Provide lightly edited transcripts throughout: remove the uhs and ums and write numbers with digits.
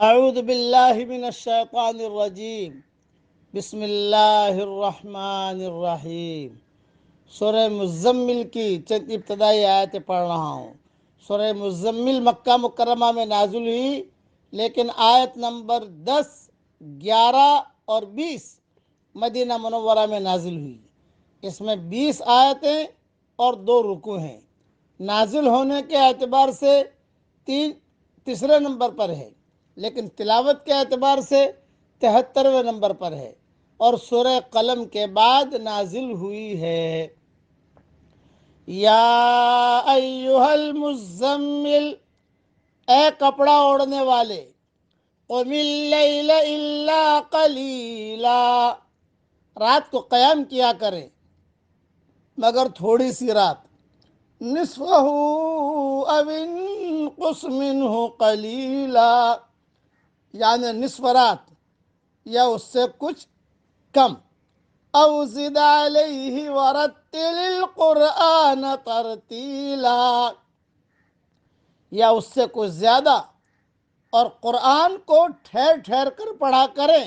اعوذ باللہ من الشیطان الرجیم، بسم اللہ الرحمن الرحیم۔ سورہ مزمل کی چند ابتدائی آیتیں پڑھ رہا ہوں۔ سورہ مزمل مکہ مکرمہ میں نازل ہوئی، لیکن آیت نمبر 10، 11 اور 20 مدینہ منورہ میں نازل ہوئی۔ اس میں 20 آیتیں اور 2 رکوع ہیں۔ نازل ہونے کے اعتبار سے تیسرے نمبر پر ہے، لیکن تلاوت کے اعتبار سے 73ویں نمبر پر ہے، اور سورہ قلم کے بعد نازل ہوئی ہے۔ یا ایہا المزمل، اے کپڑا اوڑھنے والے، قم اللیل الا قلیلا، رات کو قیام کیا کریں مگر تھوڑی سی رات۔ نصفہ او انقص منہ قلیلا، یعنی نصف رات یا اس سے کچھ کم۔ او زد علیہ ورتل القرآن ترتیلا، یا اس سے کچھ زیادہ، اور قرآن کو ٹھہر ٹھہر کر پڑھا کریں۔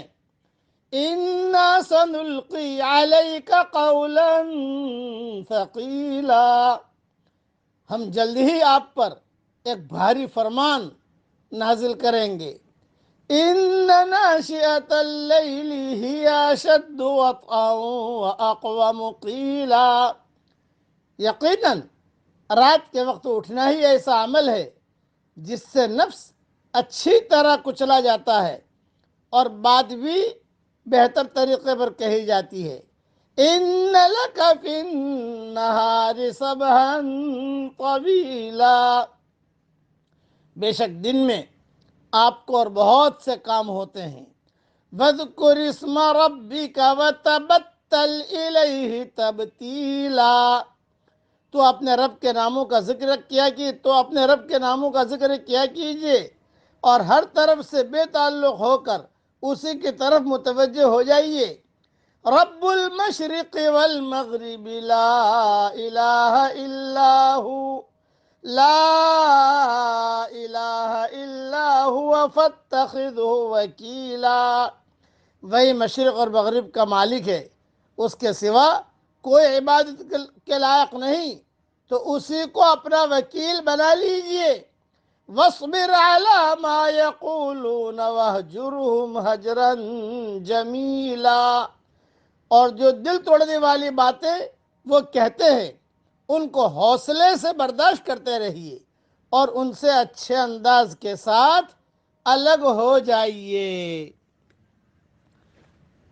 انا سنلقی علیک قولا ثقیلا، ہم جلد ہی آپ پر ایک بھاری فرمان نازل کریں گے۔ ان ناشئۃ اللیل ہی اشد وطئا واقوم قیلا، یقیناً رات کے وقت اٹھنا ہی ایسا عمل ہے جس سے نفس اچھی طرح کچلا جاتا ہے اور بات بھی بہتر طریقے پر کہی جاتی ہے۔ ان لک فی النہار سبحا طویلا، بے شک دن میں آپ کو اور بہت سے کام ہوتے ہیں۔ وَاذْكُرِ اسْمَ رَبِّكَ وَتَبَتَّلْ إِلَيْهِ تَبْتِيلًا، تو اپنے رب کے ناموں کا ذکر کیا کیجئے اور ہر طرف سے بے تعلق ہو کر اسی کی طرف متوجہ ہو جائیے۔ رب المشرق والمغرب لا الہ الا ہو، لا الہ الا ہوا فاتخذہ وکیلا، وہی مشرق اور مغرب کا مالک ہے، اس کے سوا کوئی عبادت کے لائق نہیں، تو اسی کو اپنا وکیل بنا لیجئے۔ وَاصْبِرْ عَلَى مَا يَقُولُونَ وَاهْجُرْهُمْ هَجْرًا جَمِيلًا، اور جو دل توڑنے والی باتیں وہ کہتے ہیں ان کو حوصلے سے برداشت کرتے رہیے اور ان سے اچھے انداز کے ساتھ الگ ہو جائیے۔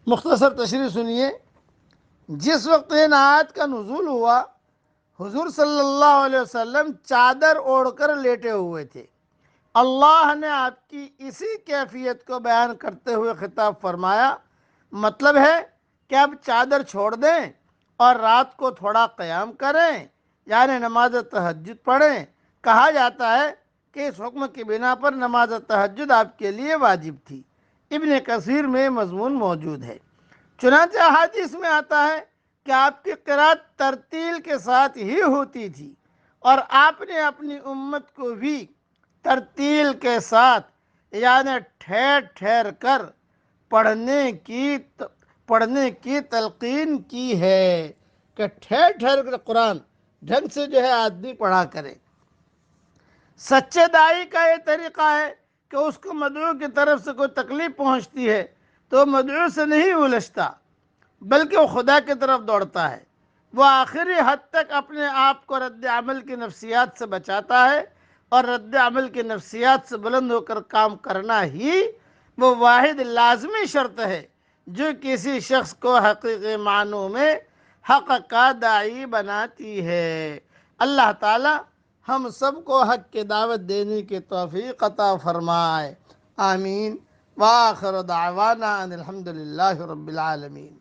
مختصر تشریح سنیے۔ جس وقت ان آیات کا نزول ہوا، حضور صلی اللہ علیہ وسلم چادر اوڑھ کر لیٹے ہوئے تھے۔ اللہ نے آپ کی اسی کیفیت کو بیان کرتے ہوئے خطاب فرمایا، مطلب ہے کہ اب چادر چھوڑ دیں اور رات کو تھوڑا قیام کریں، یعنی نماز تہجد پڑھیں۔ کہا جاتا ہے کہ اس حکم کی بنا پر نماز تہجد آپ کے لیے واجب تھی۔ ابن کثیر میں مضمون موجود ہے۔ چنانچہ احادیث میں آتا ہے کہ آپ کی قرات ترتیل کے ساتھ ہی ہوتی تھی، اور آپ نے اپنی امت کو بھی ترتیل کے ساتھ، یعنی ٹھہر ٹھہر کر پڑھنے کی تلقین کی ہے کہ ٹھہر ٹھہر کر قرآن ڈھنگ سے آدمی پڑھا کرے۔ سچے داعی کا یہ طریقہ ہے کہ اس کو مدعو کی طرف سے کوئی تکلیف پہنچتی ہے تو مدعو سے نہیں الجھتا، بلکہ وہ خدا کی طرف دوڑتا ہے۔ وہ آخری حد تک اپنے آپ کو رد عمل کی نفسیات سے بچاتا ہے، اور رد عمل کی نفسیات سے بلند ہو کر کام کرنا ہی وہ واحد لازمی شرط ہے جو کسی شخص کو حقیقی معنوں میں حق کا داعی بناتی ہے۔ اللہ تعالی ہم سب کو حق کی دعوت دینے کی توفیق عطا فرمائے، آمین۔ وآخر دعوانا ان الحمد للہ رب العالمین۔